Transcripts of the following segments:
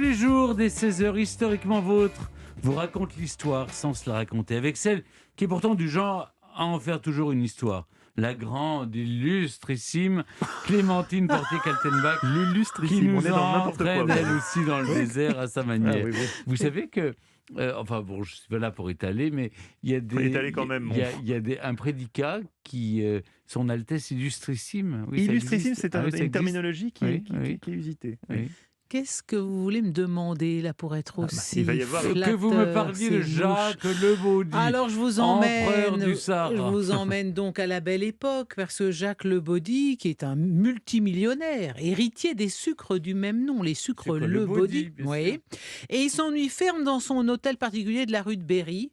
les jours, dès 16h, historiquement vôtre, vous raconte l'histoire sans se la raconter, avec celle qui est pourtant du genre à en faire toujours une histoire. La grande, illustrissime Clémentine Portier-Kaltenbach, qui L'illustrissime, nous on est dans n'importe quoi. entraîne elle aussi dans le désert à sa Ah, manière. oui, oui. Vous savez que, enfin bon, je ne suis pas là pour étaler, mais il y a Faut étaler quand même, il y a un prédicat qui, son Altesse Illustrissime. Oui, ça Illustrissime, existe. c'est Ah oui, ça une existe. terminologie qui Oui, est usitée. oui. Qu'est-ce que vous voulez me demander là pour être aussi il va y avoir- Que vous me flatteur, parliez de ces Jacques Le Baudy, Alors je vous empereur emmène, du je Sahara. vous emmène donc à la belle époque, parce que Jacques Le Baudy, qui est un multimillionnaire, héritier des sucres du même nom, les sucres Sucre Le Baudy, bien oui. sûr. Et il s'ennuie ferme dans son hôtel particulier de la rue de Berry.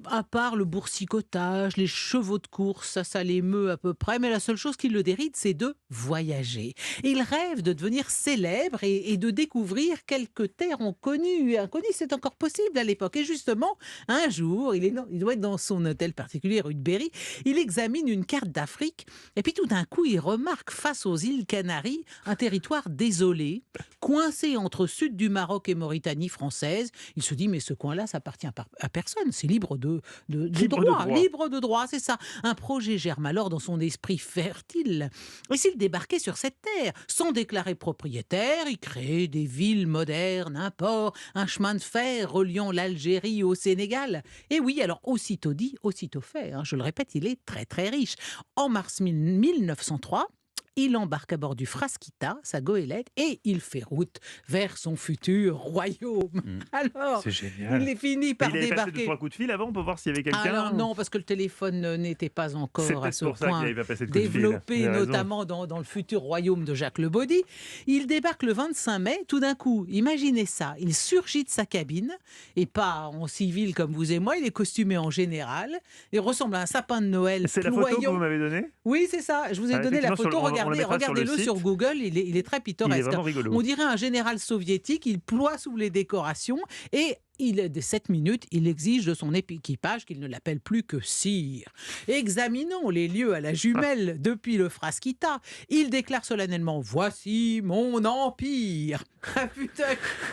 À part le boursicotage, les chevaux de course, ça l'émeut à peu près, mais la seule chose qui le déride, c'est de voyager. Il rêve de devenir célèbre et de découvrir quelques terres inconnues. Inconnues, c'est encore possible à l'époque. Et justement, un jour, il doit être dans son hôtel particulier, rue de Berry, il examine une carte d'Afrique, et puis tout d'un coup, il remarque face aux îles Canaries un territoire désolé, coincé entre sud du Maroc et Mauritanie française. Il se dit, mais ce coin-là, ça appartient à personne, c'est libre de Libre de droit, droit. libre de droit, c'est ça. Un projet germe alors dans son esprit fertile. Et s'il débarquait sur cette terre, sans déclarer propriétaire, il crée des villes modernes, un port, un chemin de fer reliant l'Algérie au Sénégal. Et oui, alors aussitôt dit, aussitôt fait, hein, je le répète, il est très très riche. En mars 1903, il embarque à bord du Frasquita, sa goélette, et il fait route vers son futur royaume. Alors, C'est génial. il est fini par Il avait passé débarquer. 2-3 coups de fil avant pour voir s'il y avait quelqu'un. Alors non, parce que le téléphone n'était pas C'est encore à peut-être ce pour ça qu'il point n'avait pas passé de coup de fil. développé, Vous avez raison. notamment dans le futur royaume de Jacques Le Baudy. Il débarque le 25 mai, tout d'un coup, imaginez ça, il surgit de sa cabine, et pas en civil comme vous et moi, il est costumé en général, il ressemble à un sapin de Noël C'est la photo que ployant. vous m'avez donnée. Oui, c'est ça, je vous ai Ah, donné la effectivement, photo, on la mettra sur le regardez-le site. sur Google, il est très Il est pittoresque. vraiment rigolo. On dirait un général soviétique, il ploie sous les décorations et il est de 7 minutes, il exige de son équipage qu'il ne l'appelle plus que sire. Examinons les lieux à la jumelle depuis le Frasquita. Il déclare solennellement « Voici mon empire ». Ah putain,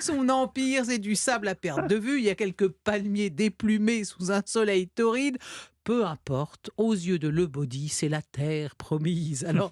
son empire, c'est du sable à perte de vue. Il y a quelques palmiers déplumés sous un soleil torride. Peu importe, aux yeux de Le Baudy, c'est la terre promise. Alors,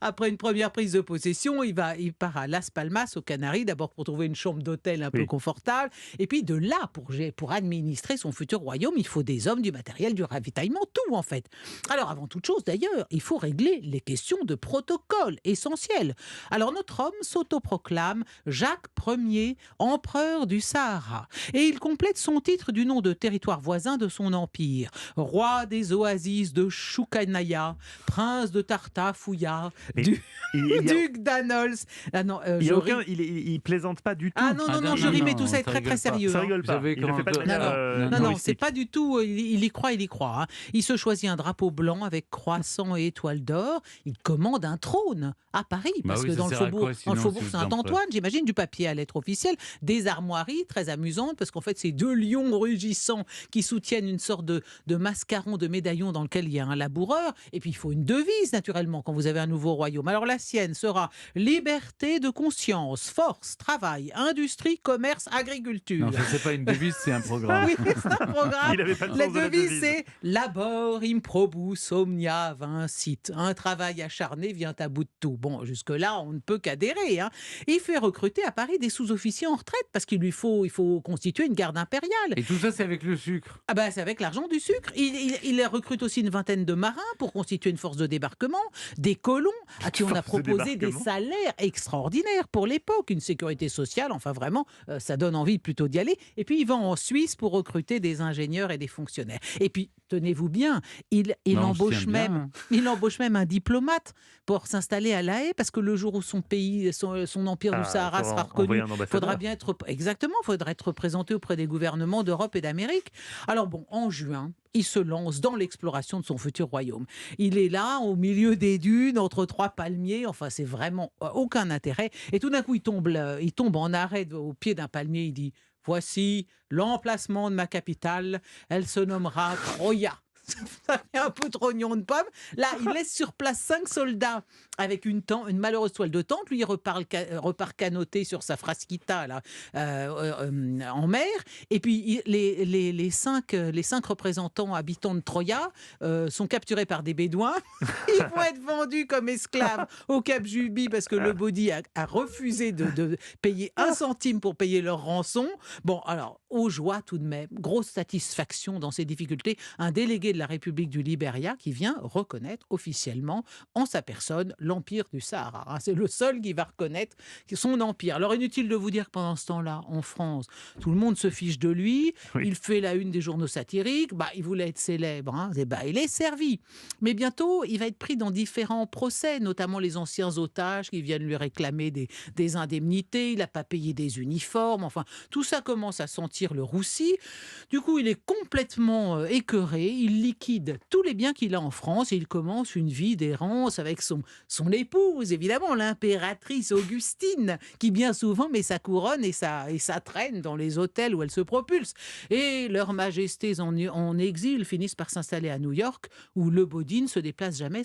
après une première prise de possession, il part à Las Palmas, aux Canaries, d'abord pour trouver une chambre d'hôtel un peu Oui. confortable. Et puis de là, pour administrer son futur royaume, il faut des hommes, du matériel, du ravitaillement, tout en fait. Alors, avant toute chose d'ailleurs, il faut régler les questions de protocole essentielles. Alors, notre homme s'autoproclame Jacques Ier, empereur du Sahara. Et il complète son titre du nom de territoire voisin de son empire. Roi des oasis de Choukanaya, prince de Tartafouya, Mais duc Il d'Anols. Ah non, il y je a aucun, ris. il plaisante pas du tout. Ah non, non, non, je ris, mais tout ça est ça très, très rigole pas. sérieux. Ça hein. rigole Vous pas. savez Il le comment fait pas de on- manière Non, non, c'est humoristique. pas du tout. Il y croit, il y croit. hein. Il se choisit un drapeau blanc avec croissant et étoile d'or. Il commande un trône à Paris, Bah parce oui, que ça dans le sert à faubourg, quoi, sinon, si vous êtes Saint-Antoine, j'imagine du papier à lettres officielles, des armoiries très amusantes, parce qu'en fait, c'est deux lions rugissants qui soutiennent une sorte de mascaron, de médaillon dans lequel il y a un laboureur. Et puis, il faut une devise, naturellement, quand vous avez un nouveau royaume. Alors, la sienne sera liberté de conscience, force, travail, industrie, commerce, agriculture. Non, ça c'est pas une devise, c'est un programme. Oui, c'est un programme. Il avait pas le La sens de la devise, devise. c'est labor improbus omnia vincit. Un travail acharné vient à bout de tout. Bon, jusque-là, on ne peut qu'adhérer. hein. Il fait recruter à Paris des sous-officiers en retraite parce qu'il faut constituer une garde impériale. Et tout ça, c'est avec le sucre. Ah ben, c'est avec l'argent du sucre. Il recrute aussi une vingtaine de marins pour constituer une force de débarquement, des colons à qui on a Force de proposé des débarquement. salaires extraordinaires pour l'époque, une sécurité sociale, enfin vraiment, ça donne envie plutôt d'y aller. Et puis il va en Suisse pour recruter des ingénieurs et des fonctionnaires. Et puis, tenez-vous bien, il Bah, on se embauche tient bien, même, hein. il embauche même un diplomate pour s'installer à La Haye, parce que le jour où son pays, son empire du Sahara il faudra sera reconnu, envoyer un ambassadeur. faudra bien être faudra être représenté auprès des gouvernements d'Europe et d'Amérique. Alors bon, en juin, il se lance dans l'exploration de son futur royaume. Il est là, au milieu des dunes, entre trois palmiers. Enfin, c'est vraiment aucun intérêt. Et tout d'un coup, il tombe en arrêt au pied d'un palmier. Il dit « Voici l'emplacement de ma capitale. Elle se nommera Troya. » ça fait un peu trop oignon de pomme. Là, il laisse sur place 5 soldats avec une malheureuse toile de tente. Lui, il repart canoter sur sa frasquita là, en mer. Et puis, les cinq représentants habitants de Troya sont capturés par des bédouins. Ils vont être vendus comme esclaves au Cap Juby parce que le body a refusé de payer 1 centime pour payer leur rançon. Bon, alors, aux joies tout de même, grosse satisfaction dans ces difficultés, un délégué de la République du Libéria qui vient reconnaître officiellement en sa personne l'empire du Sahara. C'est le seul qui va reconnaître son empire. Alors, inutile de vous dire que pendant ce temps-là, en France, tout le monde se fiche de lui. Oui. Il fait la une des journaux satiriques. Il voulait être célèbre. Il est servi. Mais bientôt, il va être pris dans différents procès, notamment les anciens otages qui viennent lui réclamer des indemnités. Il n'a pas payé des uniformes. Enfin, tout ça commence à sentir le roussi. Du coup, il est complètement écœuré. Il liquide tous les biens qu'il a en France et il commence une vie d'errance avec son épouse, évidemment, l'impératrice Augustine, qui bien souvent met sa couronne et sa traîne dans les hôtels où elle se propulse. Et leurs majestés en exil finissent par s'installer à New York, où le body ne se déplace jamais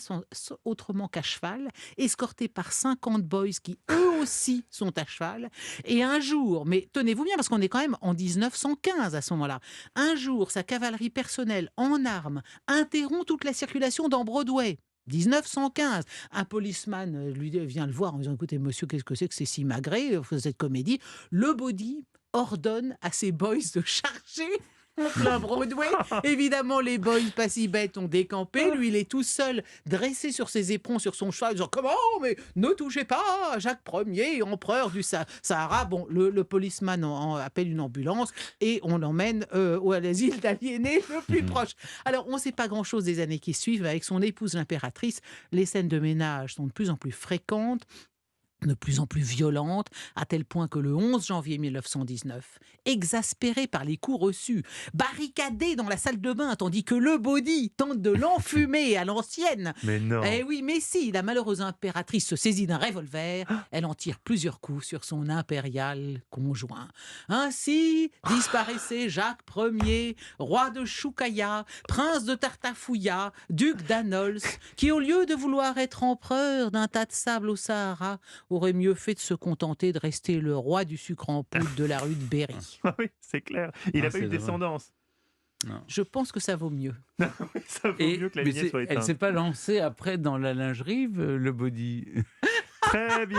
autrement qu'à cheval, escorté par 50 boys qui eux aussi sont à cheval. Et un jour, mais tenez-vous bien parce qu'on est quand même en 1915 à ce moment-là, un jour, sa cavalerie personnelle en armes interrompt toute la circulation dans Broadway. 1915. Un policeman lui vient le voir en disant « Écoutez, monsieur, qu'est-ce que c'est que ces simagrées, cette comédie ?» Le body ordonne à ses boys de charger en plein Broadway. Évidemment, les boys pas si bêtes ont décampé. Lui, il est tout seul, dressé sur ses éperons, sur son cheval, disant « Comment? Mais ne touchez pas Jacques Ier, empereur du Sahara. » Bon, le policeman appelle une ambulance et on l'emmène à l'asile d'aliénés le plus proche. Alors, on ne sait pas grand-chose des années qui suivent. Avec son épouse, l'impératrice, les scènes de ménage sont de plus en plus fréquentes, de plus en plus violente, à tel point que le 11 janvier 1919, exaspéré par les coups reçus, barricadé dans la salle de bain, tandis que le body tente de l'enfumer à l'ancienne. Mais non. Eh oui, mais si, la malheureuse impératrice se saisit d'un revolver, elle en tire plusieurs coups sur son impérial conjoint. Ainsi disparaissait Jacques Ier, roi de Choukaya, prince de Tartafouya, duc d'Anols, qui au lieu de vouloir être empereur d'un tas de sable au Sahara, aurait mieux fait de se contenter de rester le roi du sucre en poudre de la rue de Berry. Ah oui, c'est clair. Il n'a pas eu de c'est drôle. descendance. Non. Je pense que ça vaut mieux. Ça vaut mieux que la lignée soit Elle éteinte. s'est pas lancée après dans la lingerie, le body. Très bien.